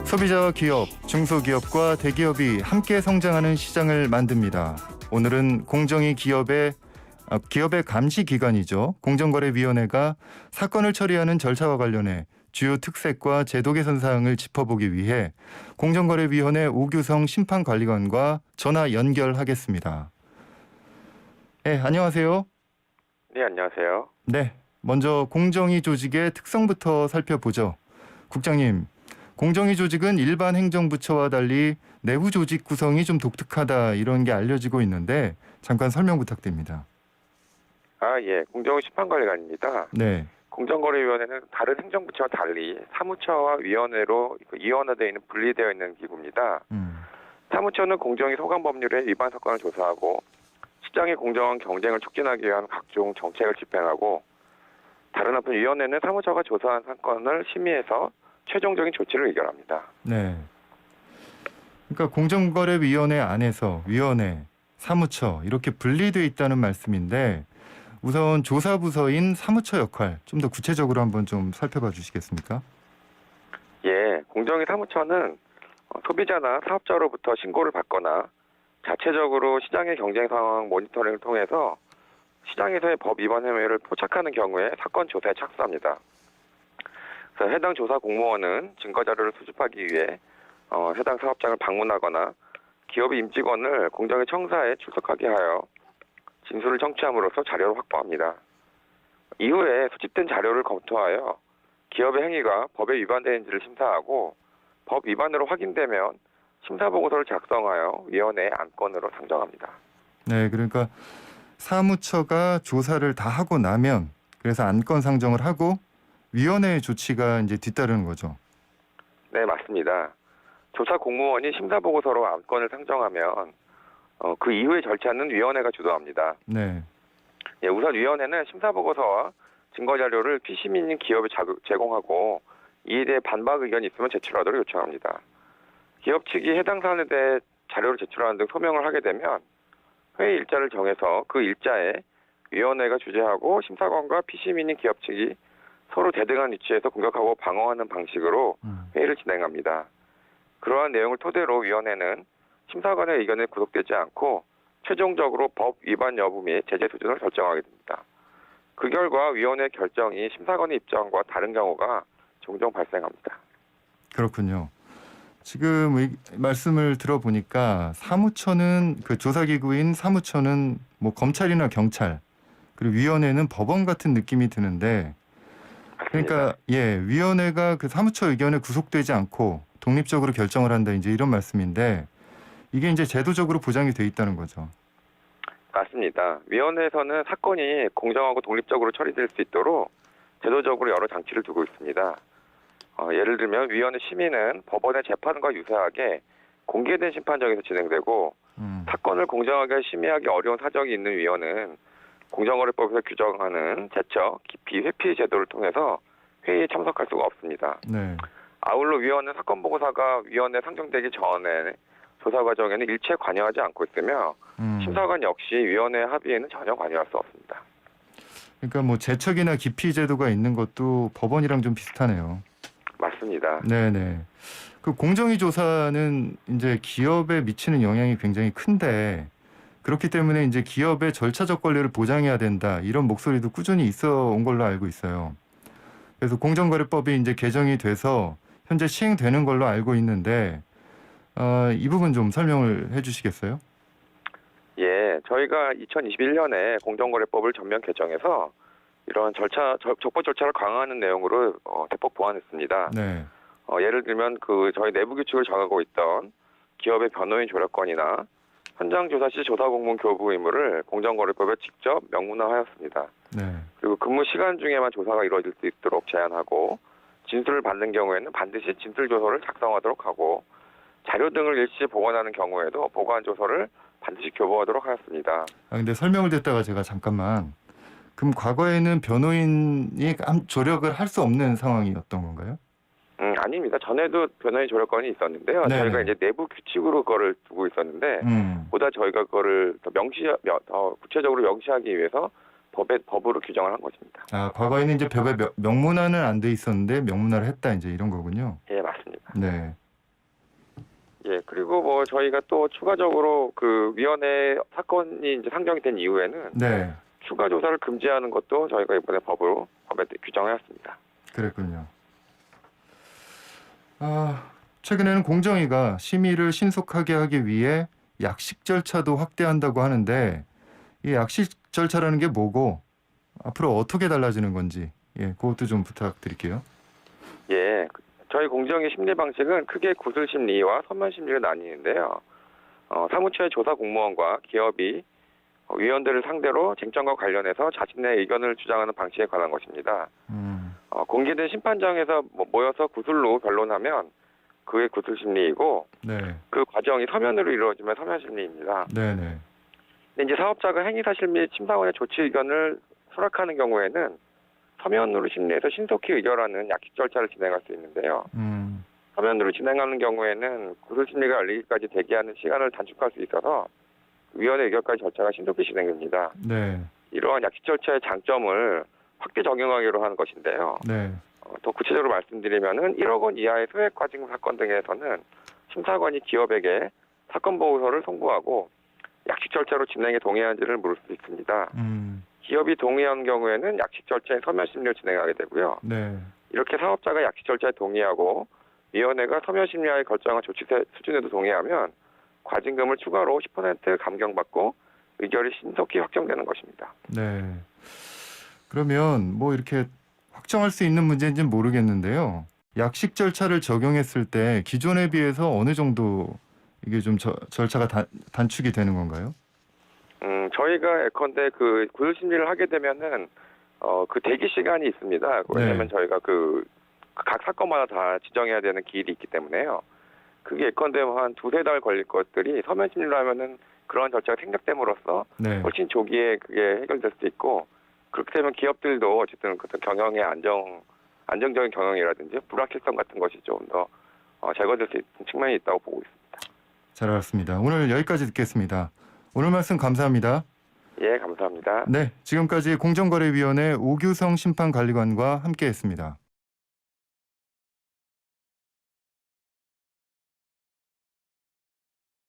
소비자와 기업, 중소기업과 대기업이 함께 성장하는 시장을 만듭니다. 오늘은 공정위 기업의 감시 기관이죠. 공정거래위원회가 사건을 처리하는 절차와 관련해 주요 특색과 제도 개선 사항을 짚어보기 위해 공정거래위원회 오규성 심판관리관과 전화 연결하겠습니다. 네, 안녕하세요. 네, 안녕하세요. 네, 먼저 공정위 조직의 특성부터 살펴보죠. 국장님, 공정위 조직은 일반 행정부처와 달리 내부 조직 구성이 좀 독특하다 이런 게 알려지고 있는데 잠깐 설명 부탁드립니다. 예, 공정위 심판관리관입니다. 네. 공정거래위원회는 다른 행정부처와 달리 사무처와 위원회로 이원화되어 있는 분리되어 있는 기구입니다. 사무처는 공정위 소관 법률의 위반 사건을 조사하고 시장의 공정한 경쟁을 촉진하기 위한 각종 정책을 집행하고, 다른 한편 위원회는 사무처가 조사한 사건을 심의해서 최종적인 조치를 의결합니다. 네. 그러니까 공정거래위원회 안에서 위원회, 사무처 이렇게 분리되어 있다는 말씀인데 우선 조사부서인 사무처 역할 좀 더 구체적으로 한번 좀 살펴봐 주시겠습니까? 예, 공정위 사무처는 소비자나 사업자로부터 신고를 받거나 자체적으로 시장의 경쟁 상황 모니터링을 통해서 시장에서의 법 위반 행위를 포착하는 경우에 사건 조사에 착수합니다. 그래서 해당 조사 공무원은 증거 자료를 수집하기 위해 해당 사업장을 방문하거나 기업의 임직원을 공정위 청사에 출석하게 하여 진술을 청취함으로써 자료를 확보합니다. 이후에 수집된 자료를 검토하여 기업의 행위가 법에 위반되는지를 심사하고 법 위반으로 확인되면 심사보고서를 작성하여 위원회의 안건으로 상정합니다. 네, 그러니까 사무처가 조사를 다 하고 나면 그래서 안건 상정을 하고 위원회의 조치가 이제 뒤따르는 거죠. 네, 맞습니다. 조사 공무원이 심사보고서로 안건을 상정하면 그 이후의 절차는 위원회가 주도합니다. 네. 예, 우선 위원회는 심사보고서와 증거자료를 피시민인 기업에 제공하고 이에 대해 반박 의견이 있으면 제출하도록 요청합니다. 기업 측이 해당 사안에 대해 자료를 제출하는 등 소명을 하게 되면 회의 일자를 정해서 그 일자에 위원회가 주재하고 심사관과 피시민인 기업 측이 서로 대등한 위치에서 공격하고 방어하는 방식으로 회의를 진행합니다. 그러한 내용을 토대로 위원회는 심사관의 의견에 구속되지 않고 최종적으로 법 위반 여부 및 제재 수준을 결정하게 됩니다. 그 결과 위원회 결정이 심사관의 입장과 다른 경우가 종종 발생합니다. 그렇군요. 지금 말씀을 들어보니까 사무처는 그 조사기구인 사무처는 뭐 검찰이나 경찰 그리고 위원회는 법원 같은 느낌이 드는데 그러니까 위원회가 그 사무처 의견에 구속되지 않고 독립적으로 결정을 한다 이제 이런 말씀인데 이게 이제 제도적으로 보장이 돼 있다는 거죠. 맞습니다. 위원회에서는 사건이 공정하고 독립적으로 처리될 수 있도록 제도적으로 여러 장치를 두고 있습니다. 예를 들면 위원회 심의는 법원의 재판과 유사하게 공개된 심판정에서 진행되고 사건을 공정하게 심의하기 어려운 사정이 있는 위원은 공정거래법에서 규정하는 제처, 기피, 회피 제도를 통해서 회의에 참석할 수가 없습니다. 네. 아울러 위원은 사건 보고서가 위원회에 상정되기 전에 조사 과정에는 일체 관여하지 않고 있으며 심사관 역시 위원회 합의에는 전혀 관여할 수 없습니다. 그러니까 뭐 제척이나 기피 제도가 있는 것도 법원이랑 좀 비슷하네요. 맞습니다. 네네. 그 공정위 조사는 이제 기업에 미치는 영향이 굉장히 큰데 그렇기 때문에 이제 기업의 절차적 권리를 보장해야 된다 이런 목소리도 꾸준히 있어 온 걸로 알고 있어요. 그래서 공정거래법이 이제 개정이 돼서 현재 시행되는 걸로 알고 있는데 이 부분 좀 설명을 해주시겠어요? 예, 저희가 2021년에 공정거래법을 전면 개정해서 이런 적법 절차를 강화하는 내용으로 대폭 보완했습니다. 네. 예를 들면 저희 내부 규칙을 정하고 있던 기업의 변호인 조력권이나 현장 조사 시 조사 공무원 교부 의무를 공정거래법에 직접 명문화하였습니다. 네. 그리고 근무 시간 중에만 조사가 이루어질 수 있도록 제한하고 진술을 받는 경우에는 반드시 진술 조서를 작성하도록 하고 자료 등을 일시 보관하는 경우에도 보관 조서를 반드시 교부하도록 하였습니다. 근데 설명을 듣다가 제가 잠깐만 그럼 과거에는 변호인이 조력을 할 수 없는 상황이었던 건가요? 아닙니다. 전에도 변호인 조력권이 있었는데요. 네네. 저희가 이제 내부 규칙으로 그거를 두고 있었는데 보다 저희가 그거를 더 구체적으로 명시하기 위해서 법으로 규정을 한 것입니다. 과거에는 이제 법에 명문화는 안 돼 있었는데 명문화를 했다 이제 이런 거군요. 예, 맞습니다. 네. 예, 그리고 뭐 저희가 또 추가적으로 그 위원회 사건이 이제 상정이 된 이후에는 네, 추가 조사를 금지하는 것도 저희가 이번에 법에 규정하였습니다. 그랬군요. 최근에는 공정위가 심의를 신속하게 하기 위해 약식 절차도 확대한다고 하는데 이 약식 절차라는 게 뭐고 앞으로 어떻게 달라지는 건지 그것도 좀 부탁드릴게요. 예, 저희 공정위 심리 방식은 크게 구술 심리와 서면 심리로 나뉘는데요. 사무처의 조사 공무원과 기업이 위원들을 상대로 쟁점과 관련해서 자신의 의견을 주장하는 방식에 관한 것입니다. 공개된 심판장에서 모여서 구술로 변론하면 그게 구술 심리이고 네, 그 과정이 서면으로 이루어지면 서면 심리입니다. 네, 네, 근데 이제 사업자가 행위사실 및 심사원의 조치 의견을 수락하는 경우에는 서면으로 심리해서 신속히 의결하는 약식 절차를 진행할 수 있는데요. 서면으로 진행하는 경우에는 구술 심리가 열리기까지 대기하는 시간을 단축할 수 있어서 위원회 의결까지 절차가 신속히 진행됩니다. 네, 이러한 약식 절차의 장점을 확대 적용하기로 하는 것인데요. 네, 더 구체적으로 말씀드리면은 1억 원 이하의 소액 과징금 사건 등에서는 심사관이 기업에게 사건 보고서를 송부하고 약식 절차로 진행에 동의하는지를 물을 수 있습니다. 기업이 동의한 경우에는 약식 절차의 서면 심리를 진행하게 되고요. 네, 이렇게 사업자가 약식 절차에 동의하고 위원회가 서면 심리하에 결정한 조치 수준에도 동의하면 과징금을 추가로 10% 감경받고 의결이 신속히 확정되는 것입니다. 네. 그러면 뭐 이렇게 확정할 수 있는 문제인지는 모르겠는데요. 약식 절차를 적용했을 때 기존에 비해서 어느 정도 이게 좀 절차가 단축이 되는 건가요? 저희가 예컨대 그 구술 심리를 하게 되면은 그 대기 시간이 있습니다. 왜냐하면 네. 저희가 각 사건마다 다 지정해야 되는 기일이 있기 때문에요. 그게 예컨대 한 두세 달 걸릴 것들이 서면 심리로 하면은 그런 절차가 생략됨으로써 네. 훨씬 조기에 그게 해결될 수도 있고 그렇게 되면 기업들도 어쨌든 그 경영의 안정적인 경영이라든지 불확실성 같은 것이 좀 더 제거될 수 있는 측면이 있다고 보고 있습니다. 잘 알았습니다. 오늘 여기까지 듣겠습니다. 오늘 말씀 감사합니다. 예, 감사합니다. 네, 지금까지 공정거래위원회 오규성 심판관리관과 함께했습니다.